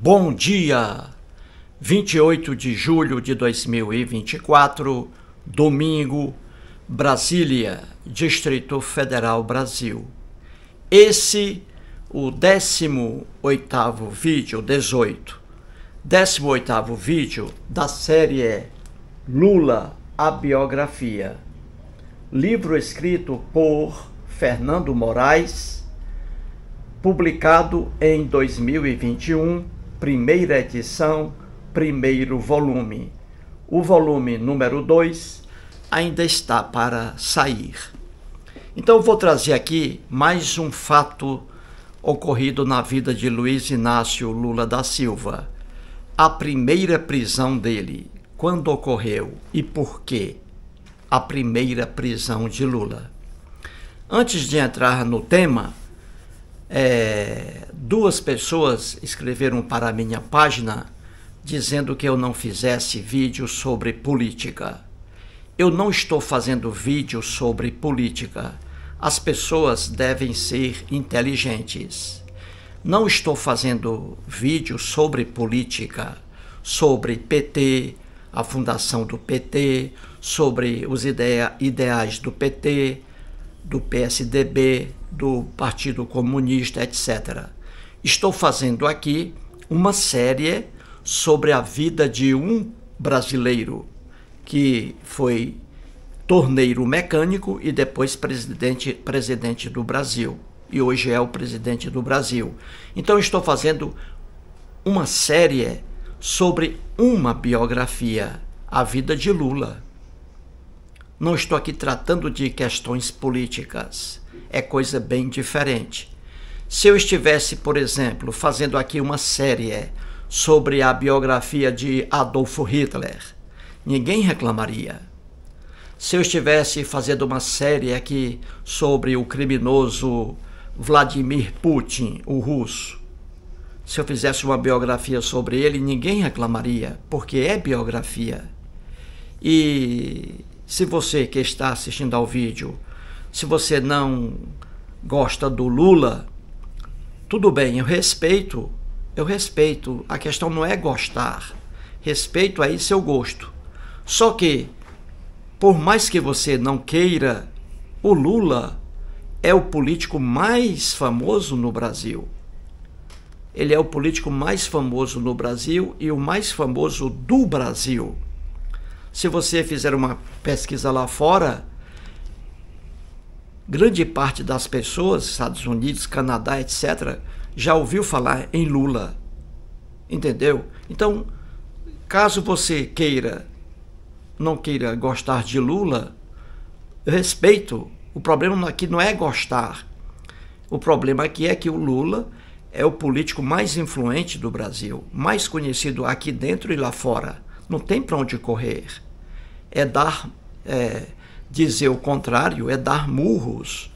Bom dia! 28 de julho de 2024, domingo, Brasília, Distrito Federal, Brasil. Esse, o 18º vídeo, 18º vídeo da série Lula, a biografia. Livro escrito por Fernando Moraes, publicado em 2021, primeira edição, primeiro volume. O volume número 2 ainda está para sair. Então vou trazer aqui mais um fato ocorrido na vida de Luiz Inácio Lula da Silva. A primeira prisão dele, quando ocorreu e por quê? A primeira prisão de Lula. Antes de entrar no tema, duas pessoas escreveram para a minha página dizendo que eu não fizesse vídeo sobre política. Eu não estou fazendo vídeo sobre política. As pessoas devem ser inteligentes. Não estou fazendo vídeo sobre política, sobre PT, a fundação do PT, sobre os ideais do PT, do PSDB, do Partido Comunista, etc. Estou fazendo aqui uma série sobre a vida de um brasileiro que foi torneiro mecânico e depois presidente do Brasil. E hoje é o presidente do Brasil. Então estou fazendo uma série sobre uma biografia, a vida de Lula. Não estou aqui tratando de questões políticas. É coisa bem diferente. Se eu estivesse, por exemplo, fazendo aqui uma série sobre a biografia de Adolfo Hitler, ninguém reclamaria. Se eu estivesse fazendo uma série aqui sobre o criminoso Vladimir Putin, o russo, se eu fizesse uma biografia sobre ele, ninguém reclamaria, porque é biografia. E se você que está assistindo ao vídeo, se você não gosta do Lula, tudo bem, eu respeito. A questão não é gostar. Respeito aí seu gosto. Só que, por mais que você não queira, o Lula é o político mais famoso no Brasil. Ele é o político mais famoso no Brasil e o mais famoso do Brasil. Se você fizer uma pesquisa lá fora, grande parte das pessoas, Estados Unidos, Canadá, etc., já ouviu falar em Lula. Entendeu? Então, caso você não queira gostar de Lula, eu respeito. O problema aqui não é gostar. O problema aqui é que o Lula é o político mais influente do Brasil, mais conhecido aqui dentro e lá fora. Não tem para onde correr. Dizer o contrário é dar murros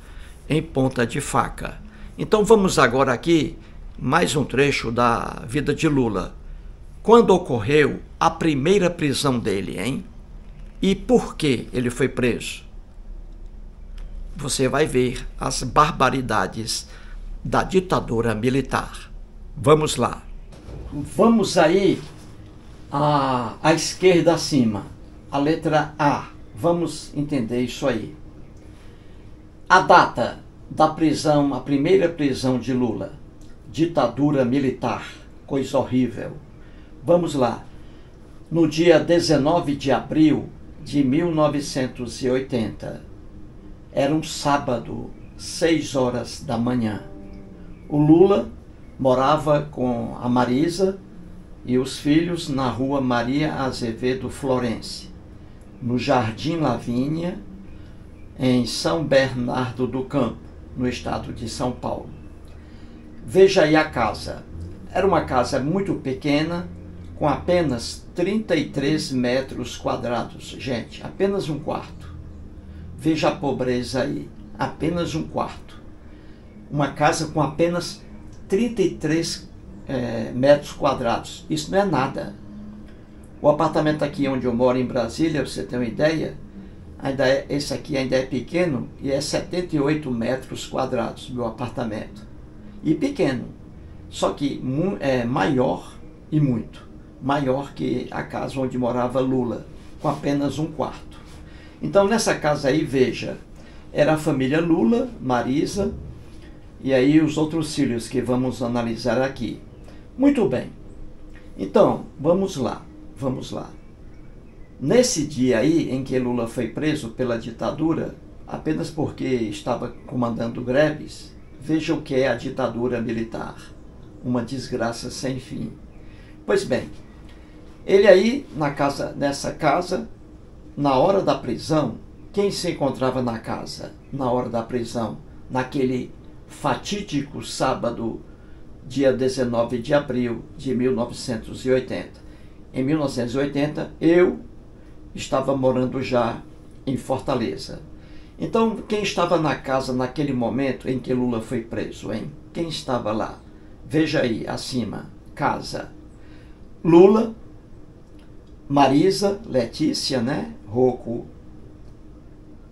em ponta de faca. Então vamos agora aqui mais um trecho da vida de Lula. Quando ocorreu a primeira prisão dele, hein? E por que ele foi preso? Você vai ver as barbaridades da ditadura militar. Vamos lá. Vamos aí à esquerda acima, a letra A. Vamos entender isso aí. A data da prisão, a primeira prisão de Lula. Ditadura militar, coisa horrível. Vamos lá. No dia 19 de abril de 1980, era um sábado, 6 horas da manhã. O Lula morava com a Marisa e os filhos na rua Maria Azevedo Florence, no Jardim Lavínia, em São Bernardo do Campo, no estado de São Paulo. Veja aí a casa. Era uma casa muito pequena, com apenas 33 metros quadrados. Gente, apenas um quarto. Veja a pobreza aí, apenas um quarto. Uma casa com apenas 33 metros quadrados. Isso não é nada. O apartamento aqui onde eu moro, em Brasília, você tem uma ideia, esse aqui ainda é pequeno e é 78 metros quadrados, meu apartamento. E pequeno, só que é maior e muito. Maior que a casa onde morava Lula, com apenas um quarto. Então, nessa casa aí, veja, era a família Lula, Marisa, e aí os outros filhos que vamos analisar aqui. Muito bem. Então, vamos lá. Nesse dia aí em que Lula foi preso pela ditadura, apenas porque estava comandando greves, veja o que é a ditadura militar. Uma desgraça sem fim. Pois bem, ele aí nessa casa, na hora da prisão, quem se encontrava na casa na hora da prisão, naquele fatídico sábado, dia 19 de abril de 1980. Em 1980, eu estava morando já em Fortaleza. Então, quem estava na casa naquele momento em que Lula foi preso, hein? Quem estava lá? Veja aí, acima, casa. Lula, Marisa, Letícia, né? Rocco,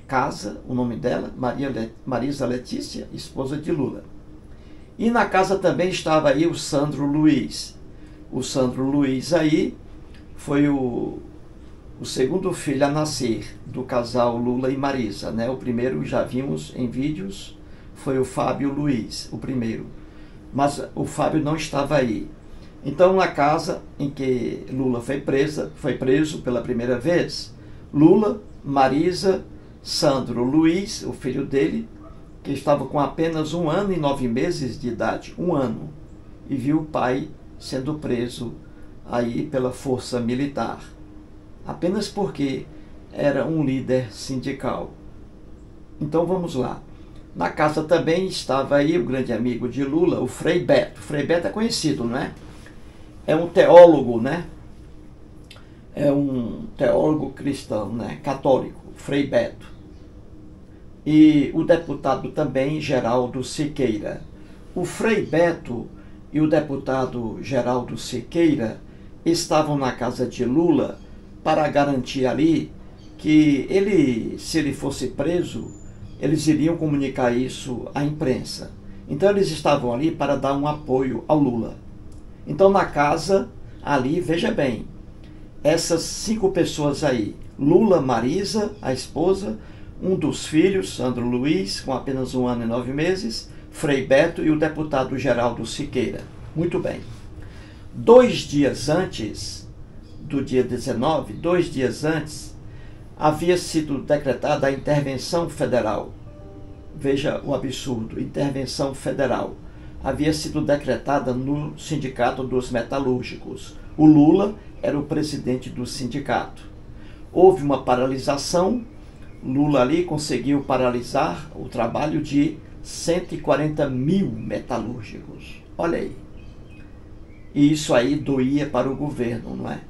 casa, o nome dela, Marisa Letícia, esposa de Lula. E na casa também estava aí o Sandro Luiz. O Sandro Luiz aí foi o segundo filho a nascer do casal Lula e Marisa, né? O primeiro, já vimos em vídeos, foi o Fábio Luiz, o primeiro. Mas o Fábio não estava aí. Então, na casa em que Lula foi preso pela primeira vez, Lula, Marisa, Sandro Luiz, o filho dele, que estava com apenas 1 ano e 9 meses de idade, 1 ano, e viu o pai sendo preso aí pela força militar, apenas porque era um líder sindical. Então vamos lá. Na casa também estava aí o grande amigo de Lula, o Frei Beto. O Frei Beto é conhecido, não é? É um teólogo, né? É um teólogo cristão, né? Católico, Frei Beto. E o deputado também, Geraldo Siqueira. O Frei Beto e o deputado Geraldo Siqueira estavam na casa de Lula para garantir ali que ele, se ele fosse preso, eles iriam comunicar isso à imprensa. Então eles estavam ali para dar um apoio ao Lula. Então na casa, ali, veja bem, essas 5 pessoas aí, Lula, Marisa, a esposa, um dos filhos, Sandro Luiz, com apenas 1 ano e 9 meses, Frei Beto e o deputado Geraldo Siqueira. Muito bem. 2 dias antes do dia 19, 2 dias antes, havia sido decretada a intervenção federal. Veja o absurdo, intervenção federal. Havia sido decretada no Sindicato dos Metalúrgicos. O Lula era o presidente do sindicato. Houve uma paralisação. Lula ali conseguiu paralisar o trabalho de 140 mil metalúrgicos. Olha aí. E isso aí doía para o governo, não é?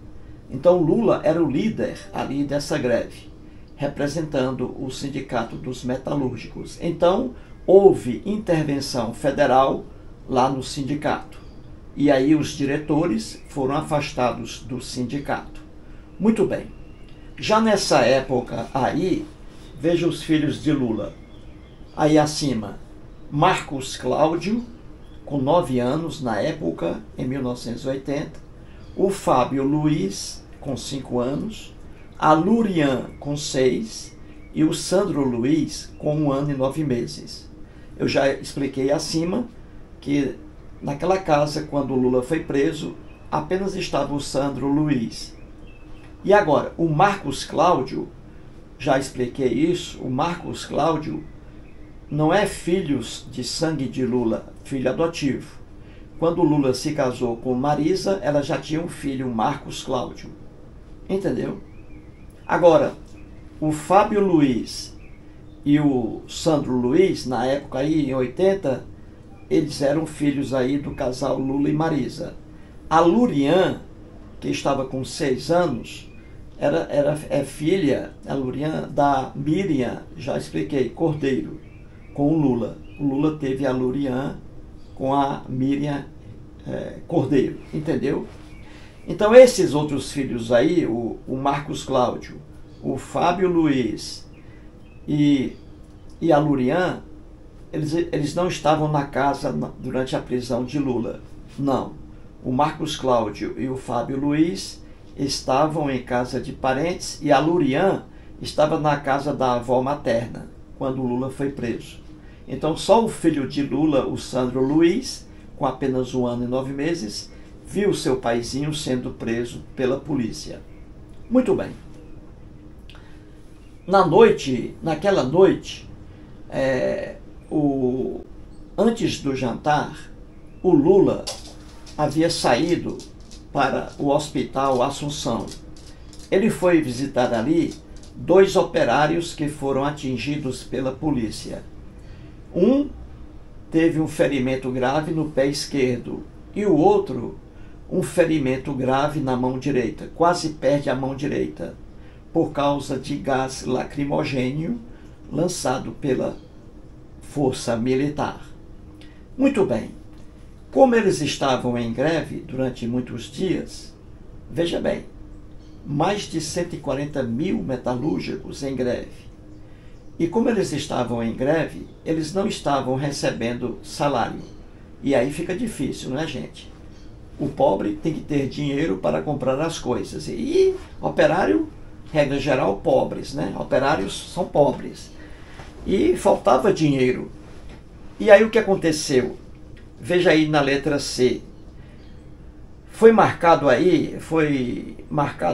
Então Lula era o líder ali dessa greve, representando o Sindicato dos Metalúrgicos. Então houve intervenção federal lá no sindicato. E aí os diretores foram afastados do sindicato. Muito bem. Já nessa época aí, veja os filhos de Lula. Aí acima, Marcos Cláudio, com 9 anos na época, em 1980. O Fábio Luiz, com 5 anos. A Lurian, com 6. E o Sandro Luiz, com 1 ano e 9 meses. Eu já expliquei acima que naquela casa, quando o Lula foi preso, apenas estava o Sandro Luiz. E agora, o Marcos Cláudio, já expliquei isso, o Marcos Cláudio não é filho de sangue de Lula, filho adotivo. Quando Lula se casou com Marisa, ela já tinha um filho, Marcos Cláudio. Entendeu? Agora, o Fábio Luiz e o Sandro Luiz, na época aí, em 80, eles eram filhos aí do casal Lula e Marisa. A Lurian, que estava com 6 anos, é filha, a Lurian, da Miriam, já expliquei, Cordeiro, com o Lula. O Lula teve a Lurian com a Miriam Cordeiro, entendeu? Então esses outros filhos aí, o Marcos Cláudio, o Fábio Luiz e a Lurian, eles não estavam na casa durante a prisão de Lula, não. O Marcos Cláudio e o Fábio Luiz estavam em casa de parentes e a Lurian estava na casa da avó materna, quando Lula foi preso. Então só o filho de Lula, o Sandro Luiz, com apenas 1 ano e 9 meses, viu seu paizinho sendo preso pela polícia. Muito bem. Naquela noite, antes do jantar, o Lula havia saído para o Hospital Assunção. Ele foi visitar ali 2 operários que foram atingidos pela polícia. Um teve um ferimento grave no pé esquerdo e o outro um ferimento grave na mão direita, quase perde a mão direita, por causa de gás lacrimogênio lançado pela força militar. Muito bem. Como eles estavam em greve durante muitos dias, veja bem, mais de 140 mil metalúrgicos em greve. E como eles estavam em greve, eles não estavam recebendo salário. E aí fica difícil, não é, gente? O pobre tem que ter dinheiro para comprar as coisas. E operário, regra geral, pobres, né? Operários são pobres. E faltava dinheiro. E aí o que aconteceu? Veja aí na letra C. Foi marcado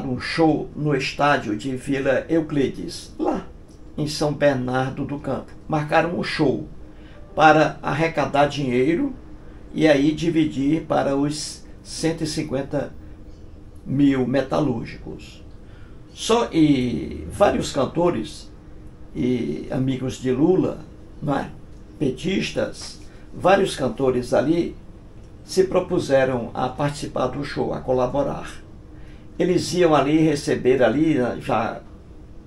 um show no estádio de Vila Euclides, lá em São Bernardo do Campo. Marcaram um show para arrecadar dinheiro e aí dividir para os 150 mil metalúrgicos. E vários cantores e amigos de Lula, não é? Petistas, vários cantores ali se propuseram a participar do show, a colaborar. Eles iam ali receber ali, já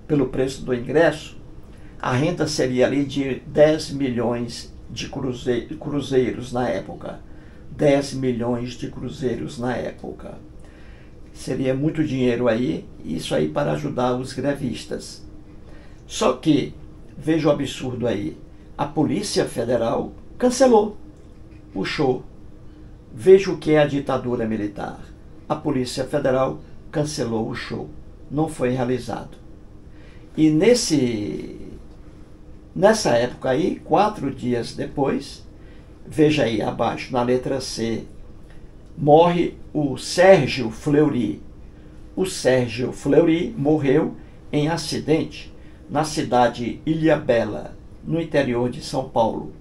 pelo preço do ingresso, a renda seria ali de 10 milhões de cruzeiros na época. 10 milhões de cruzeiros na época. Seria muito dinheiro aí, isso aí para ajudar os grevistas. Só que, veja o absurdo aí, a Polícia Federal cancelou o show. Veja o que é a ditadura militar. A Polícia Federal cancelou o show. Não foi realizado. E nessa época aí, 4 dias depois, veja aí abaixo, na letra C, morre o Sérgio Fleury. O Sérgio Fleury morreu em acidente na cidade Ilhabela, no interior de São Paulo.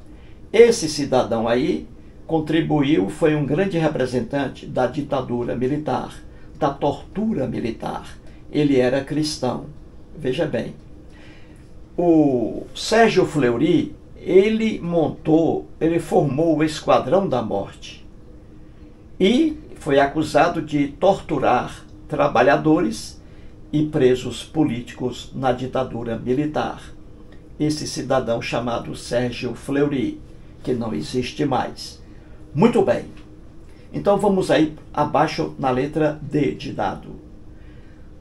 Esse cidadão aí contribuiu, foi um grande representante da ditadura militar, da tortura militar. Ele era cristão. Veja bem, o Sérgio Fleury, ele formou o Esquadrão da Morte e foi acusado de torturar trabalhadores e presos políticos na ditadura militar. Esse cidadão chamado Sérgio Fleury, que não existe mais. Muito bem. Então vamos aí abaixo na letra D de dado.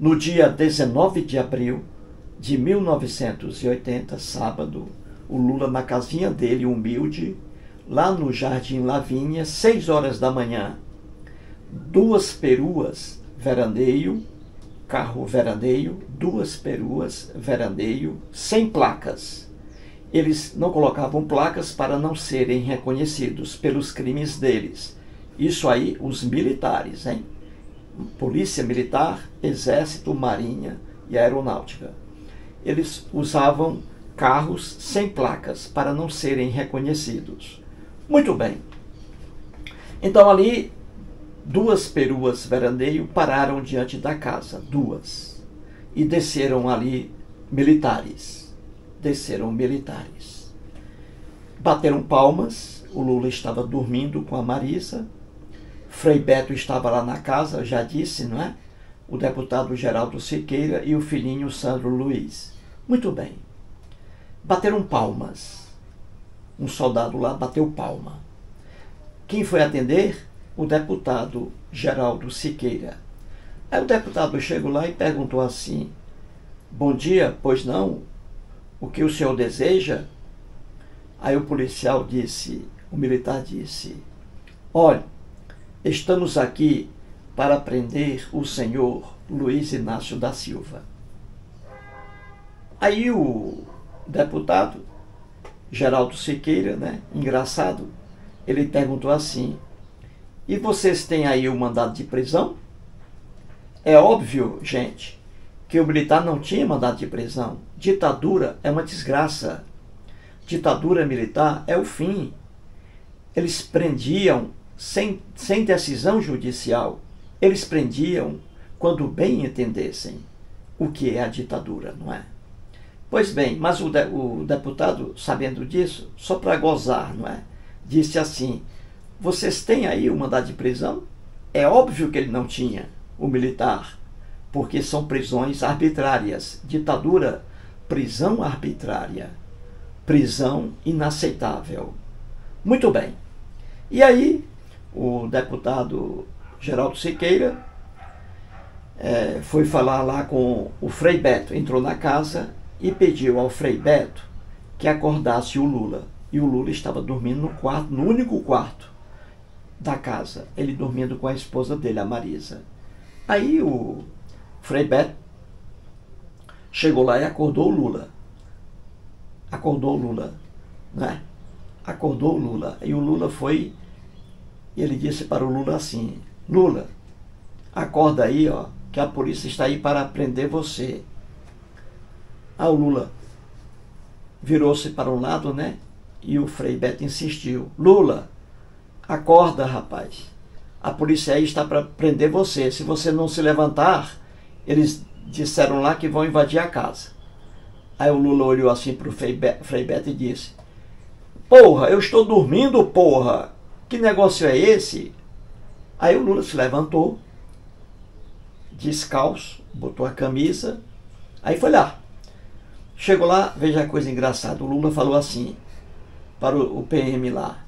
No dia 19 de abril de 1980, sábado, o Lula na casinha dele, humilde, lá no Jardim Lavínia, 6 horas da manhã, 2 peruas, veraneio, carro veraneio, 2 peruas, veraneio, sem placas. Eles não colocavam placas para não serem reconhecidos pelos crimes deles. Isso aí, os militares, hein? Polícia Militar, Exército, Marinha e Aeronáutica. Eles usavam carros sem placas para não serem reconhecidos. Muito bem. Então ali, 2 peruas veraneio pararam diante da casa, 2. E desceram ali militares. Bateram palmas, o Lula estava dormindo com a Marisa, Frei Beto estava lá na casa, já disse, não é? O deputado Geraldo Siqueira e o filhinho Sandro Luiz. Muito bem. Bateram palmas. Um soldado lá bateu palma. Quem foi atender? O deputado Geraldo Siqueira. Aí o deputado chegou lá e perguntou assim: bom dia, pois não? O que o senhor deseja? Aí o policial disse, o militar disse: olha, Estamos aqui para prender o senhor Luiz Inácio da Silva. Aí o deputado Geraldo Siqueira, engraçado, ele perguntou assim: e vocês têm aí o mandado de prisão? É óbvio, gente, que o militar não tinha mandado de prisão. Ditadura é uma desgraça. Ditadura militar é o fim. Eles prendiam sem decisão judicial. Eles prendiam quando bem entendessem o que é a ditadura, não é? Pois bem, mas o deputado, sabendo disso, só para gozar, não é? Disse assim: vocês têm aí o mandado de prisão? É óbvio que ele não tinha, o militar, porque são prisões arbitrárias. Ditadura, prisão arbitrária, prisão inaceitável. Muito bem. E aí, o deputado Geraldo Siqueira foi falar lá com o Frei Beto, entrou na casa e pediu ao Frei Beto que acordasse o Lula. E o Lula estava dormindo no quarto, no único quarto da casa, ele dormindo com a esposa dele, a Marisa. Aí o Frei Beto chegou lá e acordou o Lula. Acordou o Lula, né? Acordou o Lula. E o Lula foi, e ele disse para o Lula assim: Lula, acorda aí, ó, que a polícia está aí para prender você. Aí o Lula virou-se para um lado, e o Frei Beto insistiu: Lula, acorda, rapaz. A polícia aí está para prender você. Se você não se levantar, eles disseram lá que vão invadir a casa. Aí o Lula olhou assim para o Frei Beto e disse: porra, eu estou dormindo, porra. Que negócio é esse? Aí o Lula se levantou, descalço, botou a camisa, aí foi lá. Chegou lá, veja a coisa engraçada. O Lula falou assim para o PM lá,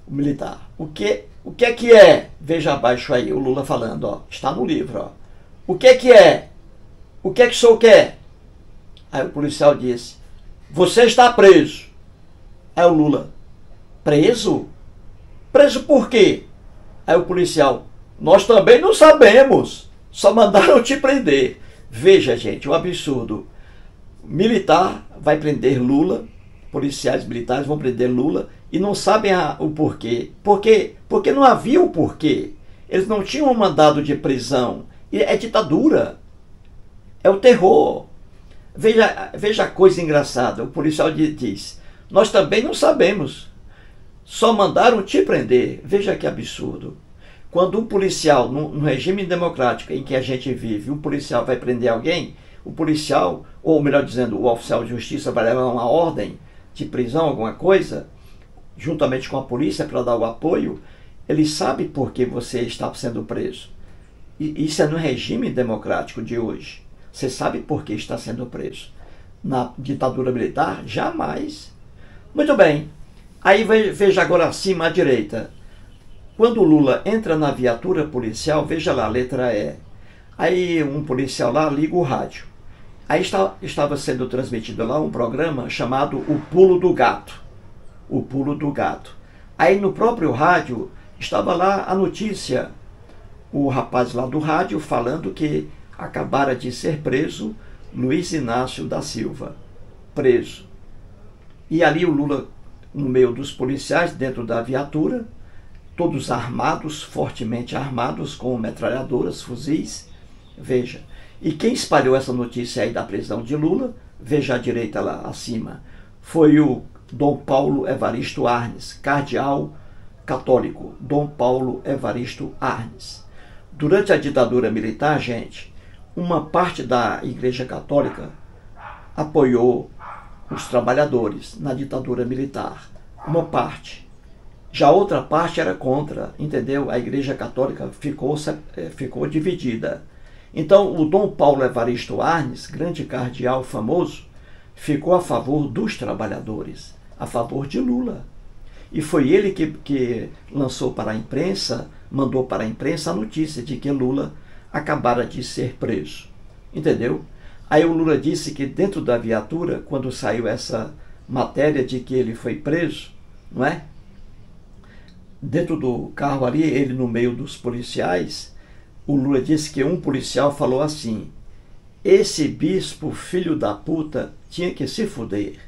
o militar: o que é que é? Veja abaixo aí, o Lula falando, ó, está no livro, ó. O que é? O que o senhor quer? Aí o policial disse: você está preso. Aí o Lula: preso? Preso por quê? Aí o policial: nós também não sabemos, só mandaram te prender. Veja, gente, o absurdo. Militar vai prender Lula, policiais militares vão prender Lula e não sabem o porquê. Porque não havia o porquê. Eles não tinham um mandado de prisão. E é ditadura. É o terror. Veja a coisa engraçada. O policial diz: nós também não sabemos, só mandaram te prender. Veja que absurdo. Quando um policial, no regime democrático em que a gente vive, um policial vai prender alguém, o policial, ou melhor dizendo, o oficial de justiça vai levar uma ordem de prisão, alguma coisa, juntamente com a polícia para dar o apoio, ele sabe por que você está sendo preso. E isso é no regime democrático de hoje. Você sabe por que está sendo preso. Na ditadura militar, jamais. Muito bem. Aí veja agora acima à direita. Quando o Lula entra na viatura policial, veja lá, a letra E. Aí um policial lá liga o rádio. Aí estava sendo transmitido lá um programa chamado O Pulo do Gato. O Pulo do Gato. Aí no próprio rádio estava lá a notícia. O rapaz lá do rádio falando que acabara de ser preso Luiz Inácio da Silva. Preso. E ali o Lula, no meio dos policiais, dentro da viatura, todos armados, fortemente armados, com metralhadoras, fuzis. Veja. E quem espalhou essa notícia aí da prisão de Lula, veja à direita lá acima, foi o Dom Paulo Evaristo Arnes, cardeal católico, Dom Paulo Evaristo Arnes. Durante a ditadura militar, gente, uma parte da Igreja Católica apoiou os trabalhadores na ditadura militar. Uma parte. Já outra parte era contra, entendeu? A Igreja Católica ficou dividida. Então, o Dom Paulo Evaristo Arnes, grande cardeal famoso, ficou a favor dos trabalhadores, a favor de Lula. E foi ele que lançou para a imprensa, mandou para a imprensa a notícia de que Lula acabara de ser preso. Entendeu? Aí o Lula disse que dentro da viatura, quando saiu essa matéria de que ele foi preso, não é? dentro do carro ali, ele no meio dos policiais, o Lula disse que um policial falou assim: esse bispo filho da puta tinha que se fuder,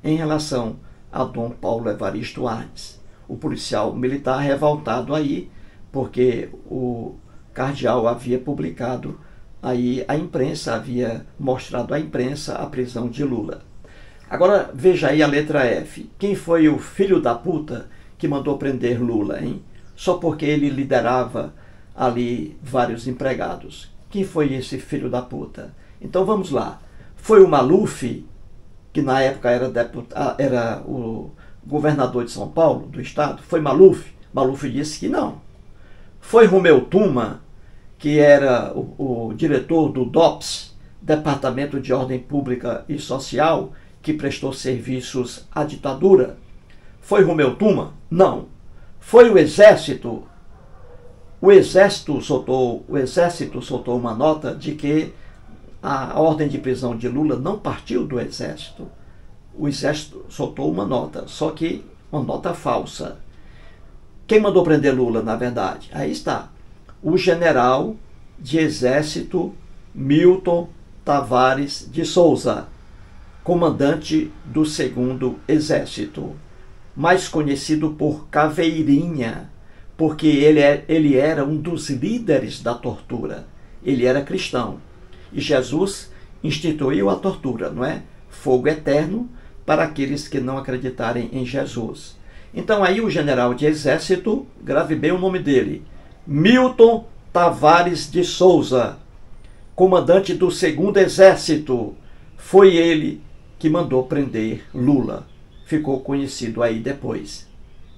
em relação a Dom Paulo Evaristo Arnes. O policial militar revoltado aí, porque o cardeal havia publicado aí, a imprensa havia mostrado à imprensa a prisão de Lula. Agora veja aí a letra F. Quem foi o filho da puta que mandou prender Lula, hein? Só porque ele liderava ali vários empregados. Quem foi esse filho da puta? Então vamos lá. Foi o Maluf, que na época era o governador de São Paulo, do estado? Foi Maluf? Maluf disse que não. Foi Romeu Tuma, que era o diretor do DOPS, Departamento de Ordem Pública e Social, que prestou serviços à ditadura? Foi Romeu Tuma? Não. Foi o Exército? O Exército soltou uma nota de que a ordem de prisão de Lula não partiu do Exército. O Exército soltou uma nota, só que uma nota falsa. Quem mandou prender Lula, na verdade? Aí está. O general de Exército Milton Tavares de Souza, comandante do 2º Exército, mais conhecido por Caveirinha, porque ele era um dos líderes da tortura. Ele era cristão. E Jesus instituiu a tortura, não é? Fogo eterno para aqueles que não acreditarem em Jesus. Então aí o general de exército, grave bem o nome dele, Milton Tavares de Souza, comandante do 2º Exército, foi ele que mandou prender Lula. Ficou conhecido aí depois.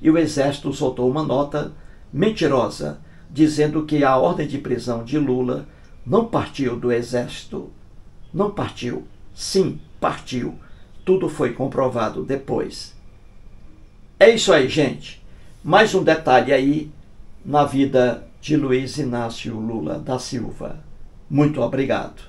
E o Exército soltou uma nota mentirosa, dizendo que a ordem de prisão de Lula não partiu do Exército. Não partiu. Sim, partiu. Tudo foi comprovado depois. É isso aí, gente. Mais um detalhe aí na vida de Luiz Inácio Lula da Silva. Muito obrigado.